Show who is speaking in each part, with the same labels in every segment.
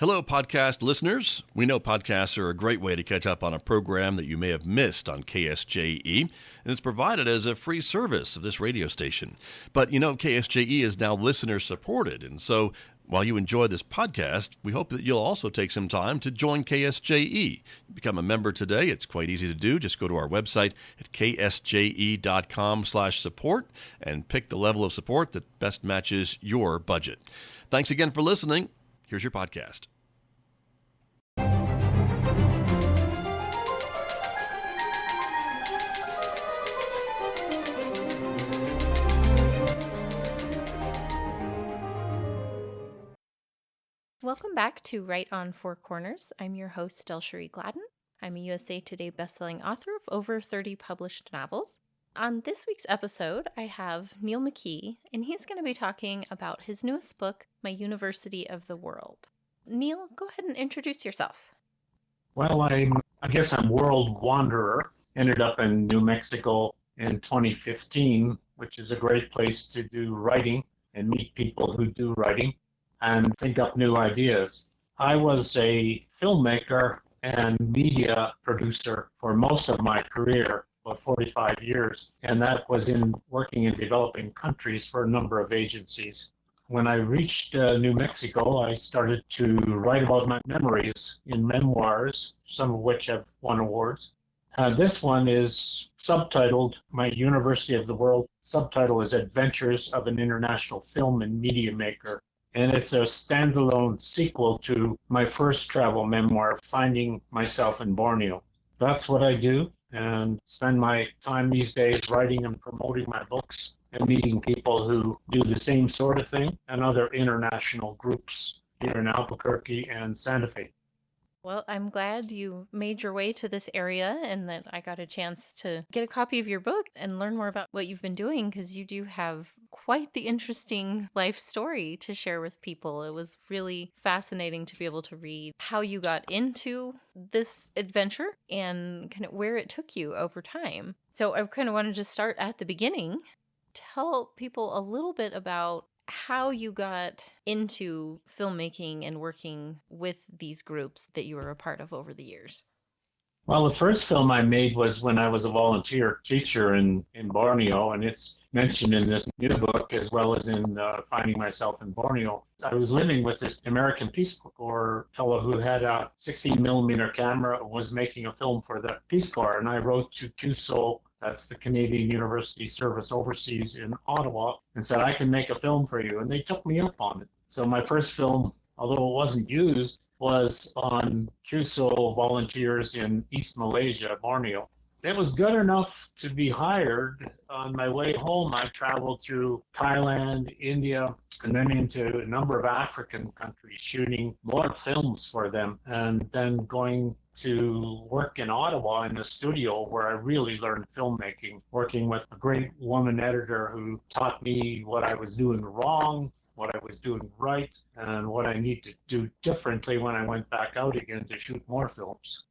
Speaker 1: Hello, podcast listeners. We know podcasts are a great way to catch up on a program that you may have missed on KSJE, and it's provided as a free service of this radio station. But you know, KSJE is now listener supported, and so while you enjoy this podcast, we hope that you'll also take some time to join KSJE. Become a member today. It's quite easy to do. Just go to our website at ksje.com/support and pick the level of support that best matches your budget. Thanks again for listening. Here's your podcast.
Speaker 2: Welcome back to Right on Four Corners. I'm your host, DelSheree Gladden. I'm a USA Today bestselling author of over 30 published novels. On this week's episode, I have Neill McKee, and he's going to be talking about his newest book, MyUniversity of the World. Neill, go ahead and introduce yourself.
Speaker 3: Well, I guess I'm world wanderer. Ended up in New Mexico in 2015, which is a great place to do writing and meet people who do writing and think up new ideas. I was a filmmaker and media producer for most of my career, about 45 years, and that was in working in developing countries for a number of agencies. When I reached New Mexico, I started to write about my memories in memoirs, some of which have won awards. This one is subtitled MyUniversity of the World. Subtitle is Adventures of an International Film and Media Maker. And it's a standalone sequel to my first travel memoir, Finding Myself in Borneo. That's what I do, and spend my time these days writing and promoting my books and meeting people who do the same sort of thing, and other international groups here in Albuquerque and Santa Fe.
Speaker 2: Well, I'm glad you made your way to this area and that I got a chance to get a copy of your book and learn more about what you've been doing, because you do have quite the interesting life story to share with people. It was really fascinating to be able to read how you got into this adventure and kind of where it took you over time. So I kind of wanted to start at the beginning. Tell people a little bit about how you got into filmmaking and working with these groups that you were a part of over the years.
Speaker 3: Well, the first film I made was when I was a volunteer teacher in Borneo, and it's mentioned in this new book as well as in Finding Myself in Borneo. I was living with this American Peace Corps fellow who had a 16 millimeter camera and was making a film for the Peace Corps, and I wrote to CUSO, that's the Canadian University Service Overseas in Ottawa, and said, I can make a film for you, and they took me up on it. So my first film, although it wasn't used, was on CUSO volunteers in East Malaysia, Borneo. It was good enough to be hired. On my way home, I traveled through Thailand, India, and then into a number of African countries, shooting more films for them, and then going to work in Ottawa in the studio where I really learned filmmaking, working with a great woman editor who taught me what I was doing wrong, what I was doing right, and what I need to do differently when I went back out again to shoot more films.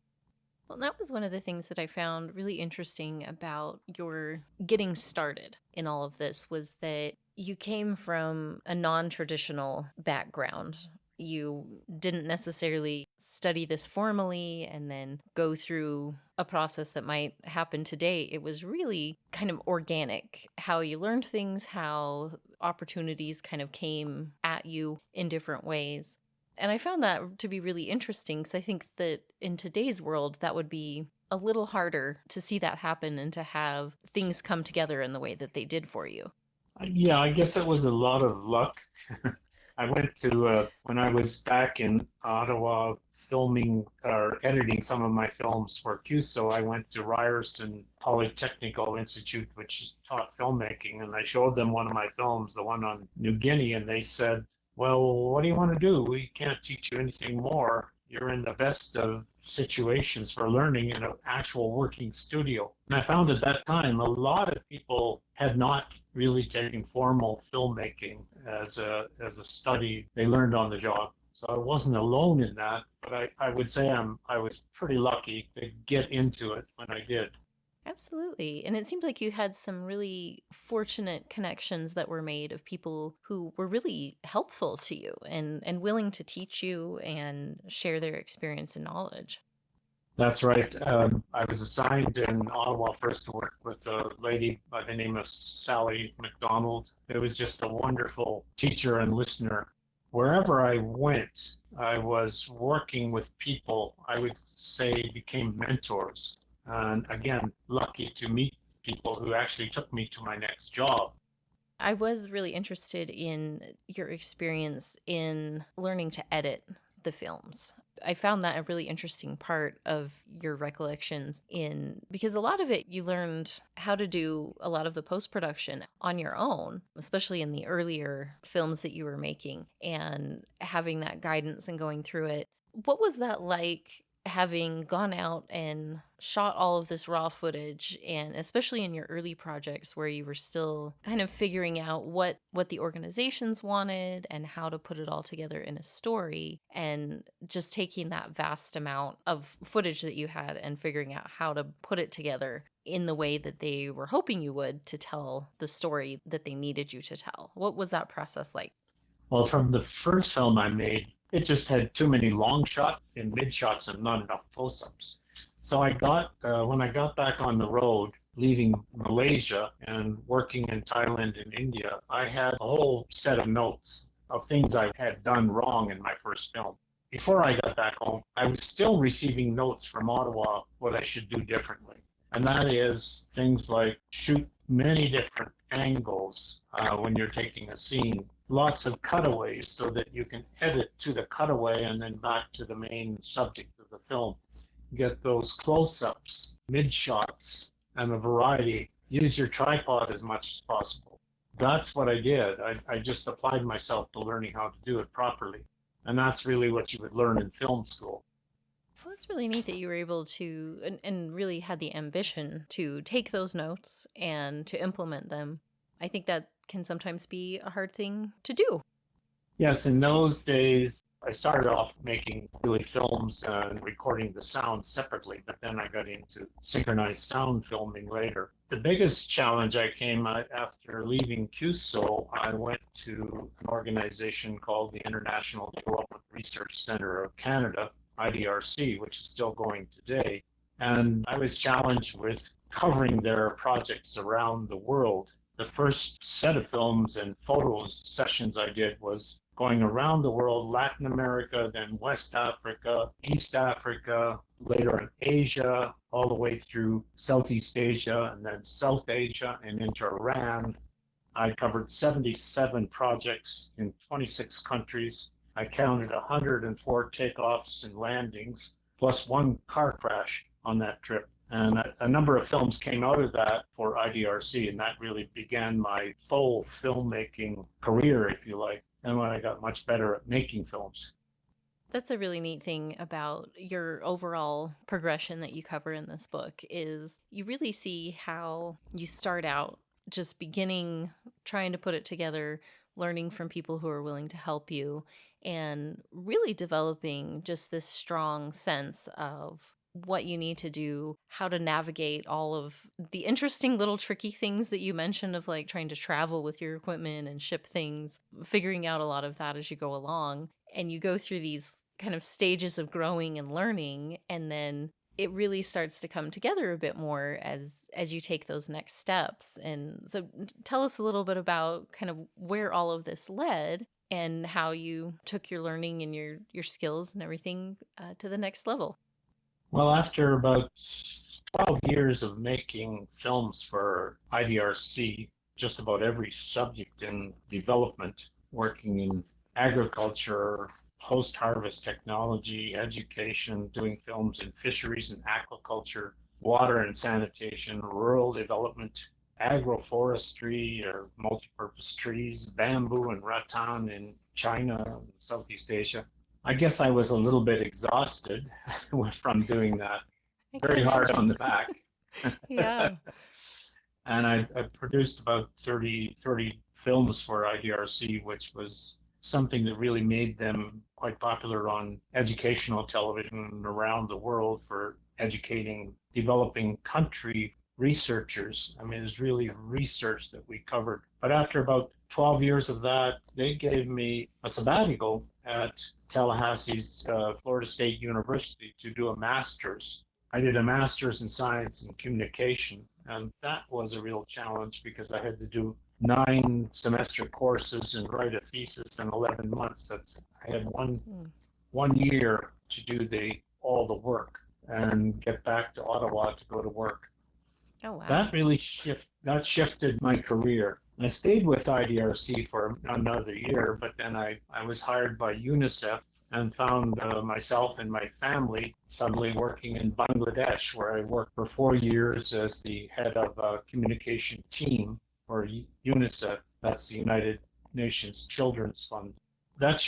Speaker 2: Well, that was one of the things that I found really interesting about your getting started in all of this, was that you came from a non-traditional background. You didn't necessarily study this formally and then go through a process that might happen today. It was really kind of organic, how you learned things, how opportunities kind of came at you in different ways. And I found that to be really interesting, because I think that in today's world, that would be a little harder to see that happen and to have things come together in the way that they did for you.
Speaker 3: Yeah, I guess it was a lot of luck. I went to, when I was back in Ottawa filming or editing some of my films for CUSO, I went to Ryerson Polytechnical Institute, which taught filmmaking, and I showed them one of my films, the one on New Guinea, and they said, well, what do you want to do? We can't teach you anything more. You're in the best of situations for learning in an actual working studio. And I found at that time a lot of people had not really taken formal filmmaking as a study. They learned on the job. So I wasn't alone in that, but I would say I was pretty lucky to get into it when I did.
Speaker 2: Absolutely. And it seemed like you had some really fortunate connections that were made of people who were really helpful to you and willing to teach you and share their experience and knowledge.
Speaker 3: That's right. I was assigned in Ottawa first to work with a lady by the name of Sally McDonald. It was just a wonderful teacher and listener. Wherever I went, I was working with people I would say became mentors. And again, lucky to meet people who actually took me to my next job.
Speaker 2: I was really interested in your experience in learning to edit the films. I found that a really interesting part of your recollections in because a lot of it you learned how to do a lot of the post-production on your own, especially in the earlier films that you were making and having that guidance and going through it. What was that like having gone out and shot all of this raw footage, and especially in your early projects where you were still kind of figuring out what the organizations wanted and how to put it all together in a story, and just taking that vast amount of footage that you had and figuring out how to put it together in the way that they were hoping you would to tell the story that they needed you to tell? What was that process like?
Speaker 3: Well, from the first film I made, it just had too many long shots and mid shots and not enough close-ups. So when I got back on the road, leaving Malaysia and working in Thailand and India, I had a whole set of notes of things I had done wrong in my first film. Before I got back home, I was still receiving notes from Ottawa what I should do differently. And that is things like shoot many different angles when you're taking a scene. Lots of cutaways so that you can edit to the cutaway and then back to the main subject of the film. Get those close-ups, mid-shots, and a variety. Use your tripod as much as possible. That's what I did. I just applied myself to learning how to do it properly. And that's really what you would learn in film school.
Speaker 2: Well, it's really neat that you were able to and really had the ambition to take those notes and to implement them. I think that can sometimes be a hard thing to do.
Speaker 3: Yes, in those days, I started off making really films and recording the sound separately, but then I got into synchronized sound filming later. The biggest challenge I came at after leaving QSO, I went to an organization called the International Development Research Center of Canada, IDRC, which is still going today. And I was challenged with covering their projects around the world. The first set of films and photos sessions I did was going around the world, Latin America, then West Africa, East Africa, later in Asia, all the way through Southeast Asia, and then South Asia and into Iran. I covered 77 projects in 26 countries. I counted 104 takeoffs and landings, plus one car crash on that trip. And a number of films came out of that for IDRC, and that really began my full filmmaking career, if you like, and when I got much better at making films.
Speaker 2: That's a really neat thing about your overall progression that you cover in this book is you really see how you start out just beginning, trying to put it together, learning from people who are willing to help you, and really developing just this strong sense of what you need to do, how to navigate all of the interesting little tricky things that you mentioned of like trying to travel with your equipment and ship things, figuring out a lot of that as you go along. And you go through these kind of stages of growing and learning, and then it really starts to come together a bit more as you take those next steps. And so tell us a little bit about kind of where all of this led and how you took your learning and your skills and everything to the next level.
Speaker 3: Well, after about 12 years of making films for IDRC, just about every subject in development, working in agriculture, post-harvest technology, education, doing films in fisheries and aquaculture, water and sanitation, rural development, agroforestry or multipurpose trees, bamboo and rattan in China and Southeast Asia. I guess I was a little bit exhausted from doing that. Very hard on the back.
Speaker 2: Yeah.
Speaker 3: And I produced about 30 films for IDRC, which was something that really made them quite popular on educational television around the world for educating developing country researchers. I mean, it's really research that we covered. But after about 12 years of that, they gave me a sabbatical at Tallahassee's Florida State University to do a master's. I did a master's in science and communication, and that was a real challenge because I had to do 9 semester courses and write a thesis in 11 months. I had one year to do all the work and get back to Ottawa to go to work.
Speaker 2: Oh, wow.
Speaker 3: That really shifted my career. And I stayed with IDRC for another year, but then I was hired by UNICEF and found myself and my family suddenly working in Bangladesh, where I worked for 4 years as the head of a communication team for UNICEF. That's the United Nations Children's Fund. That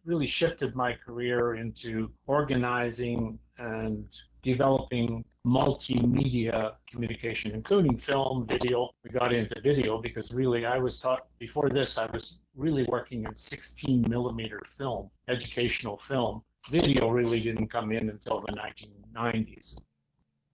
Speaker 3: really shifted my career into organizing and developing multimedia communication, including film, video. We got into video because really before this, I was really working in 16 millimeter film, educational film. Video really didn't come in until the 1990s.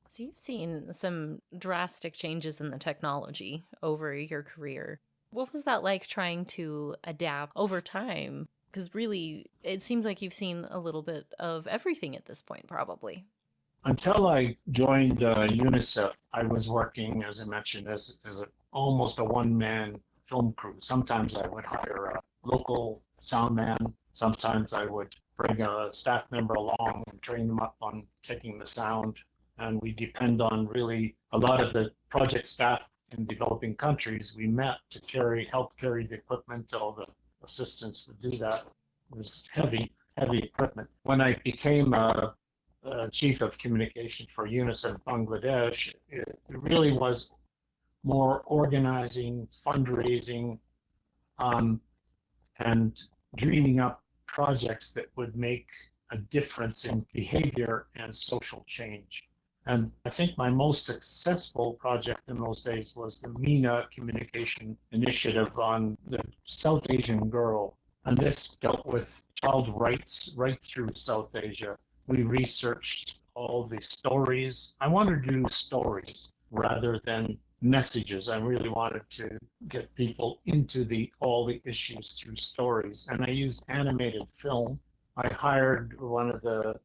Speaker 2: So you've seen some drastic changes in the technology over your career. What was that like trying to adapt over time? Because really, it seems like you've seen a little bit of everything at this point, probably.
Speaker 3: Until I joined UNICEF, I was working, as I mentioned, as almost a one-man film crew. Sometimes I would hire a local sound man. Sometimes I would bring a staff member along and train them up on taking the sound. And we depend on really a lot of the project staff in developing countries. We met to help carry the equipment, all the assistance to do that. It was heavy equipment. When I became chief of communication for UNICEF Bangladesh, it really was more organizing, fundraising, and dreaming up projects that would make a difference in behavior and social change. And I think my most successful project in those days was the MENA communication initiative on the South Asian girl. And this dealt with child rights right through South Asia. We researched all the stories. I wanted to do stories rather than messages. I really wanted to get people into all the issues through stories. And I used animated film. I hired one of the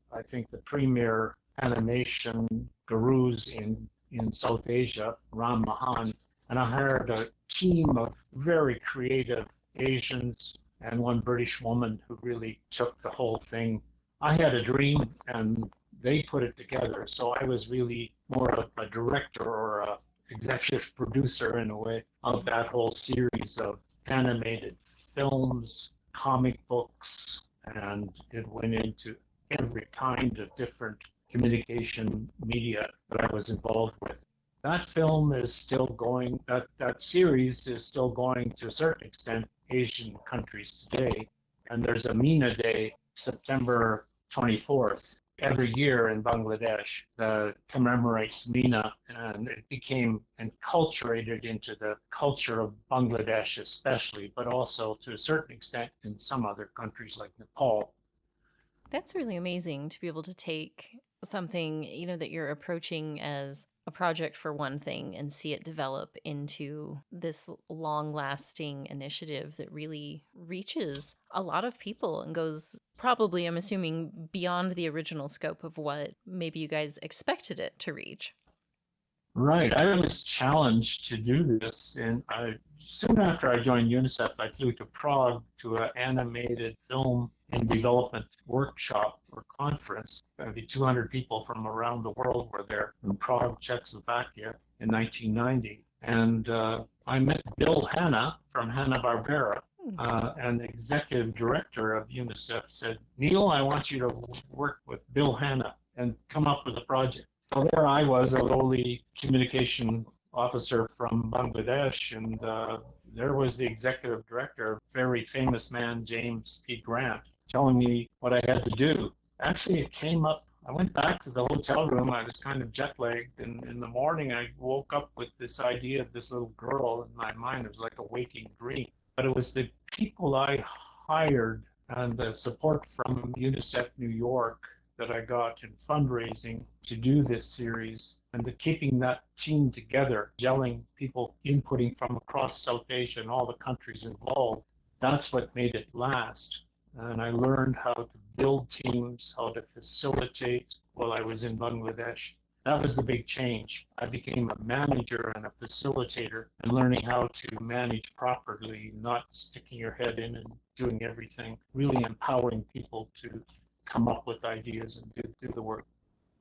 Speaker 3: premier animation gurus in South Asia, Ram Mahan, and I hired a team of very creative Asians and one British woman who really took the whole thing. I had a dream and they put it together, so I was really more of a director or a executive producer in a way of that whole series of animated films, comic books, and it went into every kind of different communication media that I was involved with. That film is still going, that series is still going to a certain extent Asian countries today. And there's a MENA Day, September 24th, every year in Bangladesh that commemorates MENA, and it became enculturated into the culture of Bangladesh especially, but also to a certain extent in some other countries like Nepal.
Speaker 2: That's really amazing to be able to take something, that you're approaching as a project for one thing and see it develop into this long-lasting initiative that really reaches a lot of people and goes probably, I'm assuming, beyond the original scope of what maybe you guys expected it to reach.
Speaker 3: Right. I was challenged to do this, and soon after I joined UNICEF, I flew to Prague to an animated film and development workshop or conference. Maybe 200 people from around the world were there in Prague, Czechoslovakia in 1990. And I met Bill Hanna from Hanna-Barbera, and the executive director of UNICEF said, Neill, I want you to work with Bill Hanna and come up with a project. So there I was, a lowly communication officer from Bangladesh, and there was the executive director, a very famous man, James P. Grant, telling me what I had to do. Actually, it came up, I went back to the hotel room, I was kind of jet lagged, and in the morning I woke up with this idea of this little girl in my mind. It was like a waking dream. But it was the people I hired and the support from UNICEF New York that I got in fundraising to do this series, and the keeping that team together, gelling people inputting from across South Asia and all the countries involved, that's what made it last. And I learned how to build teams, how to facilitate while I was in Bangladesh. That was the big change. I became a manager and a facilitator and learning how to manage properly, not sticking your head in and doing everything, really empowering people to come up with ideas and do the work.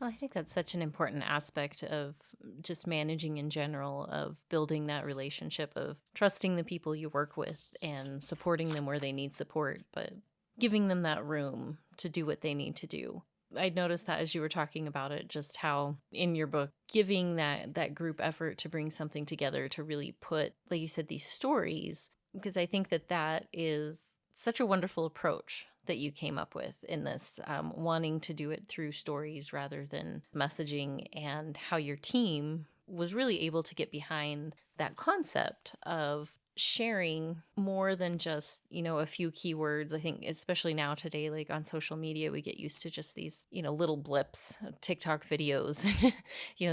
Speaker 2: Well, I think that's such an important aspect of just managing in general, of building that relationship, of trusting the people you work with and supporting them where they need support, but giving them that room to do what they need to do. I noticed that as you were talking about it, just how in your book, giving that group effort to bring something together to really put, like you said, these stories, because I think that is such a wonderful approach that you came up with in this, wanting to do it through stories rather than messaging, and how your team was really able to get behind that concept of sharing more than just, a few keywords. I think especially now today, like on social media, we get used to just these, little blips, TikTok videos,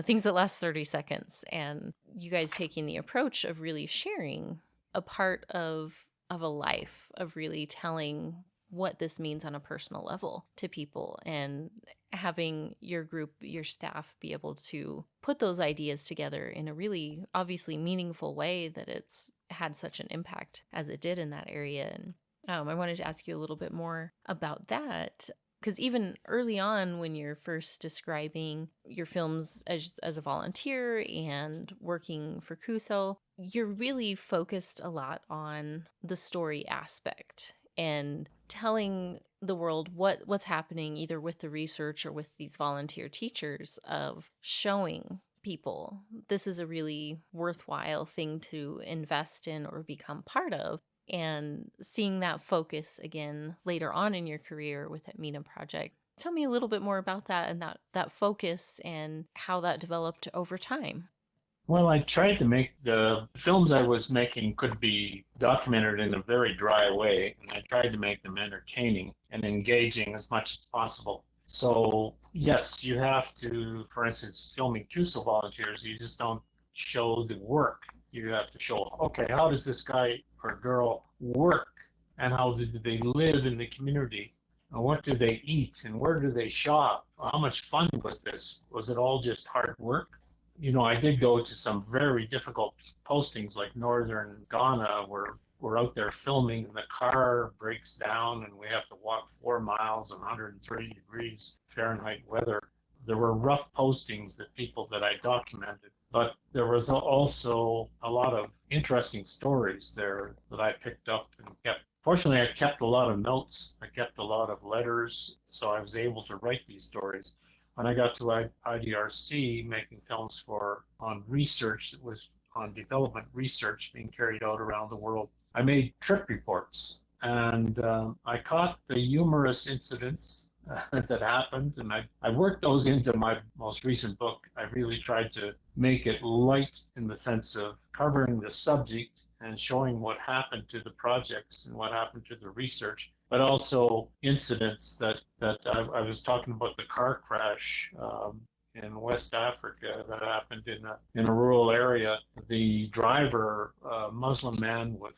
Speaker 2: things that last 30 seconds. And you guys taking the approach of really sharing a part of a life, of really telling what this means on a personal level to people, and having your group, your staff, be able to put those ideas together in a really obviously meaningful way that it's had such an impact as it did in that area. And I wanted to ask you a little bit more about that, because even early on, when you're first describing your films as a volunteer and working for CUSO, you're really focused a lot on the story aspect and telling the world what's happening, either with the research or with these volunteer teachers, of showing people this is a really worthwhile thing to invest in or become part of. And seeing that focus again later on in your career with that MENA project. Tell me a little bit more about that, and that focus and how that developed over time.
Speaker 3: Well, I tried to make the films I was making could be documented in a very dry way, and I tried to make them entertaining and engaging as much as possible. So, yes, you have to, for instance, filming CUSO volunteers, you just don't show the work. You have to show, okay, how does this guy or girl work, and how do they live in the community? And what do they eat, and where do they shop? How much fun was this? Was it all just hard work? I did go to some very difficult postings like northern Ghana, where we're out there filming and the car breaks down and we have to walk 4 miles in 130 degrees Fahrenheit weather. There were rough postings that I documented, but there was also a lot of interesting stories there that I picked up and kept. Fortunately, I kept a lot of notes. I kept a lot of letters, so I was able to write these stories. When I got to IDRC, making films on research that was on development research being carried out around the world, I made trip reports, and I caught the humorous incidents that happened, and I worked those into my most recent book. I really tried to make it light in the sense of covering the subject and showing what happened to the projects and what happened to the research, but also incidents that I was talking about, the car crash in West Africa that happened in a rural area. The driver, a Muslim man with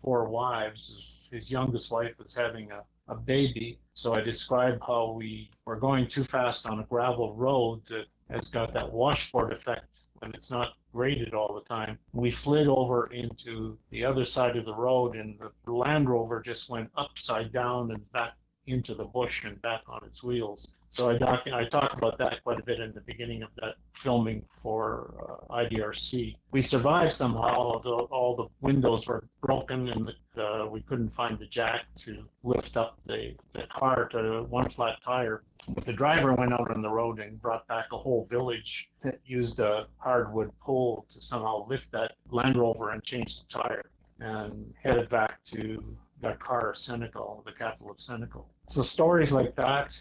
Speaker 3: 4 wives, his youngest wife was having a baby. So I described how we were going too fast on a gravel road that has got that washboard effect when it's not graded all the time. We slid over into the other side of the road, and the Land Rover just went upside down and back into the bush and back on its wheels. So I talked about that quite a bit in the beginning of that filming for IDRC. We survived somehow, although all the windows were broken and we couldn't find the jack to lift up the car to one flat tire. But the driver went out on the road and brought back a whole village that used a hardwood pole to somehow lift that Land Rover and change the tire, and headed back to Dakar, Senegal, the capital of Senegal. So stories like that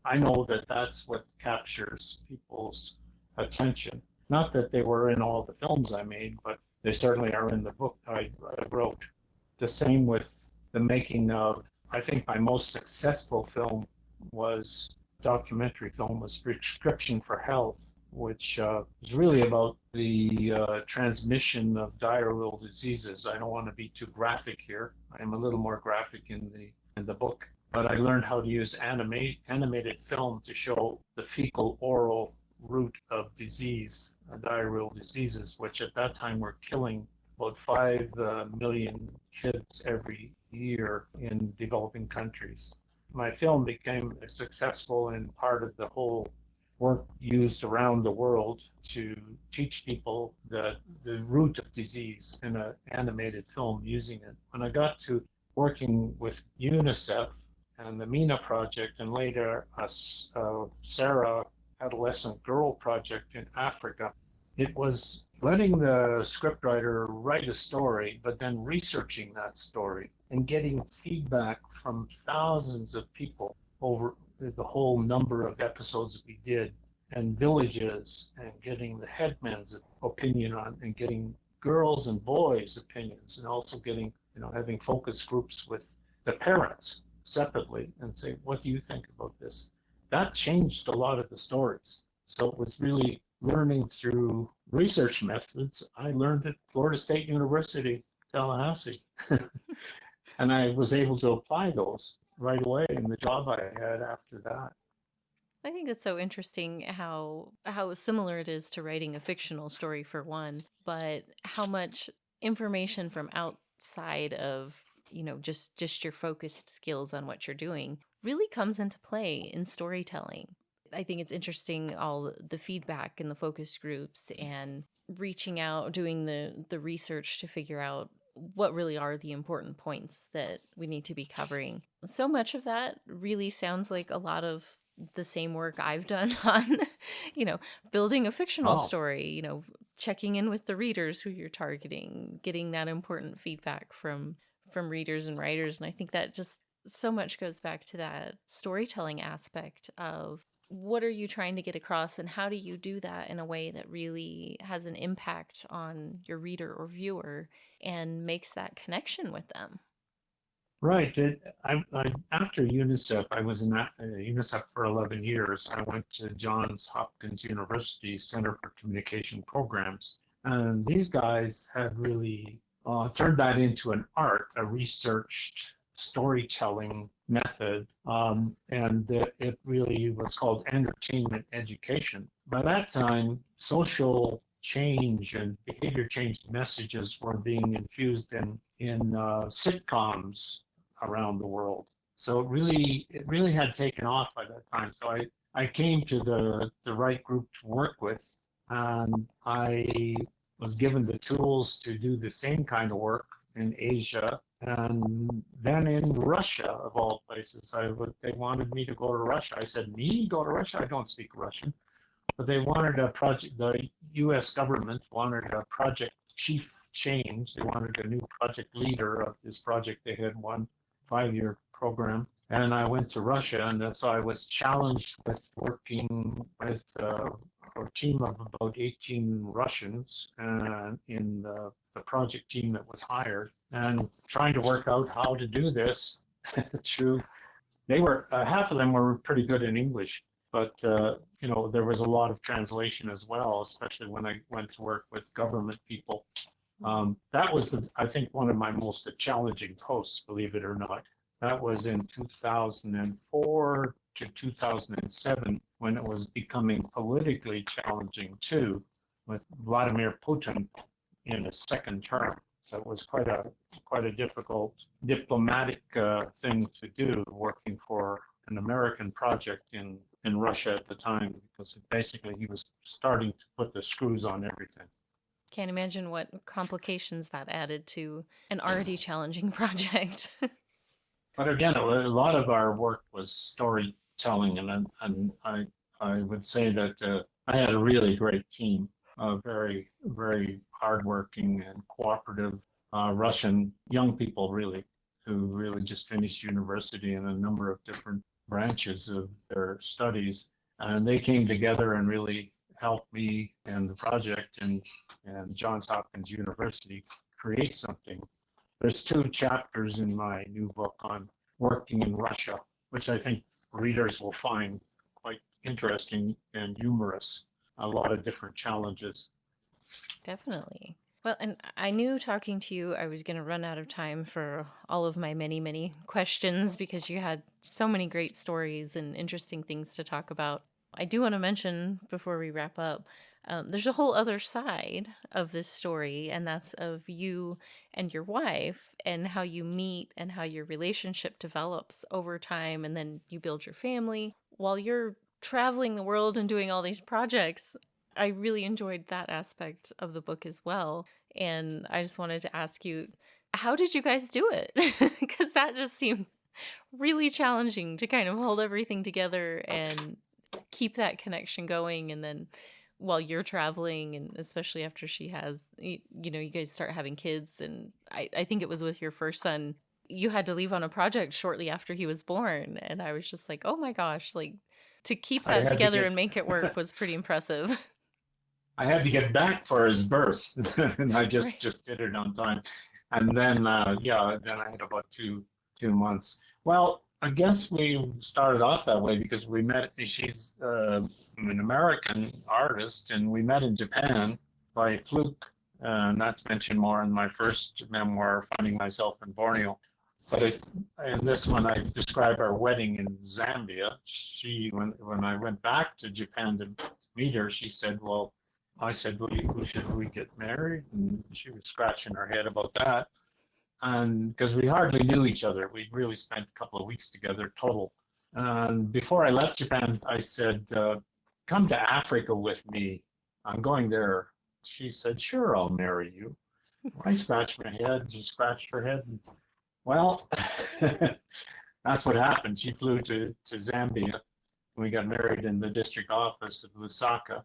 Speaker 3: I know that that's what captures people's attention. Not that they were in all the films I made, but they certainly are in the book I wrote. The same with the making of, I think my most successful film was documentary film was Prescription for Health, which is really about the transmission of diarrheal diseases. I don't want to be too graphic here. I'm a little more graphic in the book, but I learned how to use animated film to show the fecal oral route of disease, diarrheal diseases, which at that time were killing about 5 million kids every year in developing countries. My film became successful in part of the whole work used around the world to teach people the root of disease in an animated film using it. When I got to working with UNICEF and the MENA project, and later a Sarah Adolescent Girl project in Africa, it was letting the scriptwriter write a story, but then researching that story and getting feedback from thousands of people over the whole number of episodes we did, and villages, and getting the headman's opinion on, and getting girls and boys' opinions, and also getting, having focus groups with the parents separately and say, what do you think about this? That changed a lot of the stories. So it was really learning through research methods. I learned at Florida State University, Tallahassee. And I was able to apply those right away in the job I had after that.
Speaker 2: I think it's so interesting how similar it is to writing a fictional story for one, but how much information from outside of, just your focused skills on what you're doing really comes into play in storytelling. I think it's interesting, all the feedback and the focus groups and reaching out, doing the research to figure out what really are the important points that we need to be covering. So much of that really sounds like a lot of the same work I've done on, building a fictional story, checking in with the readers who you're targeting, getting that important feedback from readers and writers. And I think that just so much goes back to that storytelling aspect of what are you trying to get across, and how do you do that in a way that really has an impact on your reader or viewer and makes that connection with them.
Speaker 3: Right. After UNICEF, I was in UNICEF for 11 years. I went to Johns Hopkins University Center for Communication Programs. And these guys had really turned that into an art, a researched storytelling method. And it really was called entertainment education. By that time, social change and behavior change messages were being infused in sitcoms around the world. So it really had taken off by that time. So I came to the right group to work with, and I was given the tools to do the same kind of work in Asia, and then in Russia, of all places. They wanted me to go to Russia. I said, me go to Russia? I don't speak Russian. But they wanted a project, the US government wanted a project chief change. They wanted a new project leader of this project. They had one 5-year program. And I went to Russia, and so I was challenged with working with a team of about 18 Russians in the project team that was hired, and trying to work out how to do this through. They were half of them were pretty good in English, but there was a lot of translation as well, especially when I went to work with government people. That was, I think, one of my most challenging posts, believe it or not. That was in 2004 to 2007, when it was becoming politically challenging too, with Vladimir Putin in a second term. So it was quite a difficult diplomatic thing to do, working for an American project in Russia at the time, because basically he was starting to put the screws on everything.
Speaker 2: Can't imagine what complications that added to an already challenging project.
Speaker 3: But again, a lot of our work was storytelling, and I would say that I had a really great team, very, very hardworking and cooperative Russian young people, really, who really just finished university in a number of different branches of their studies. And they came together and really helped me and the project and Johns Hopkins University create something. There's 2 chapters in my new book on working in Russia, which I think readers will find quite interesting and humorous. A lot of different challenges.
Speaker 2: Definitely. Well, and I knew talking to you, I was going to run out of time for all of my many, many questions because you had so many great stories and interesting things to talk about. I do want to mention before we wrap up, there's a whole other side of this story, and that's of you and your wife and how you meet and how your relationship develops over time, and then you build your family while you're traveling the world and doing all these projects. I really enjoyed that aspect of the book as well. And I just wanted to ask you, how did you guys do it? Because that just seemed really challenging to kind of hold everything together and keep that connection going. And then while you're traveling, and especially after she has, you guys start having kids. And I think it was with your first son, you had to leave on a project shortly after he was born. And I was just like, oh my gosh, like to keep that together and make it work was pretty impressive.
Speaker 3: I had to get back for his birth, and I just did it on time. And then, then I had about two months. Well, I guess we started off that way because we met. She's an American artist, and we met in Japan by fluke. And that's mentioned more in my first memoir, Finding Myself in Borneo. But in this one, I describe our wedding in Zambia. When I went back to Japan to meet her, she said, well, I said, well, should we get married? And she was scratching her head about that. And because we hardly knew each other, we really spent a couple of weeks together total. And before I left Japan, I said, come to Africa with me. I'm going there. She said, sure, I'll marry you. I scratched my head. She scratched her head. Well, that's what happened. She flew to Zambia. We got married in the district office of Lusaka.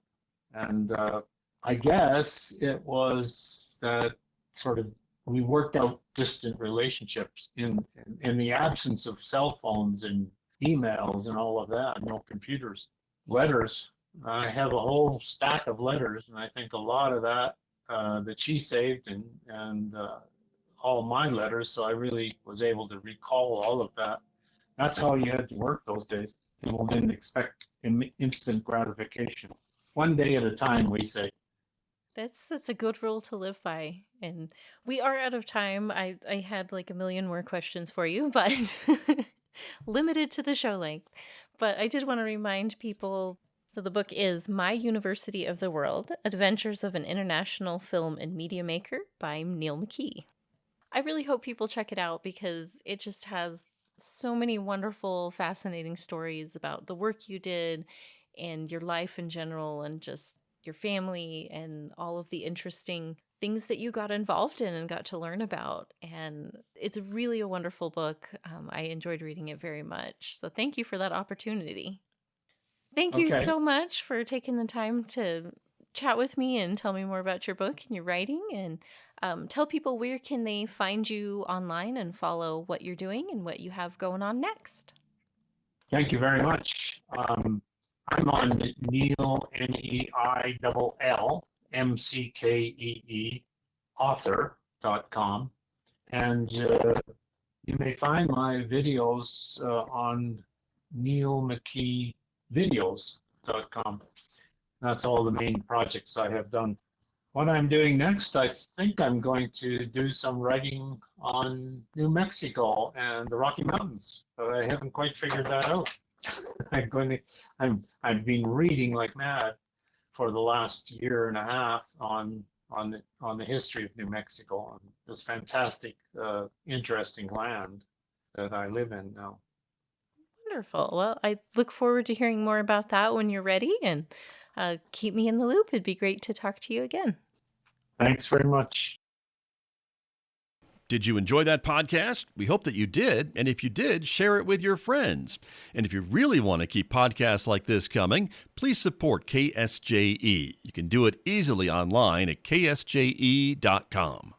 Speaker 3: And I guess it was that sort of we worked out distant relationships in the absence of cell phones and emails and all of that, no computers, letters. I have a whole stack of letters, and I think a lot of that that she saved and all my letters, so I really was able to recall all of that. That's how you had to work those days. People didn't expect instant gratification. One day at a time, we say.
Speaker 2: That's a good rule to live by. And we are out of time. I had like a million more questions for you, but limited to the show length. But I did want to remind people, so the book is MyUniversity of the World, Adventures of an International Film and Media Maker by Neill McKee. I really hope people check it out because it just has so many wonderful, fascinating stories about the work you did and your life in general and just your family and all of the interesting things that you got involved in and got to learn about. And it's really a wonderful book. I enjoyed reading it very much. So thank you for that opportunity. Thank you so much for taking the time to chat with me and tell me more about your book and your writing, and tell people where can they find you online and follow what you're doing and what you have going on next.
Speaker 3: Thank you very much. I'm on Neill, Neill, MCKEE, author.com. And you may find my videos on neillmckeevideos.com. That's all the main projects I have done. What I'm doing next, I think I'm going to do some writing on New Mexico and the Rocky Mountains, but I haven't quite figured that out. I've been reading like mad for the last year and a half on the history of New Mexico and this fantastic, interesting land that I live in now.
Speaker 2: Wonderful. Well, I look forward to hearing more about that when you're ready, and keep me in the loop. It'd be great to talk to you again.
Speaker 3: Thanks very much.
Speaker 1: Did you enjoy that podcast? We hope that you did. And if you did, share it with your friends. And if you really want to keep podcasts like this coming, please support KSJE. You can do it easily online at ksje.com.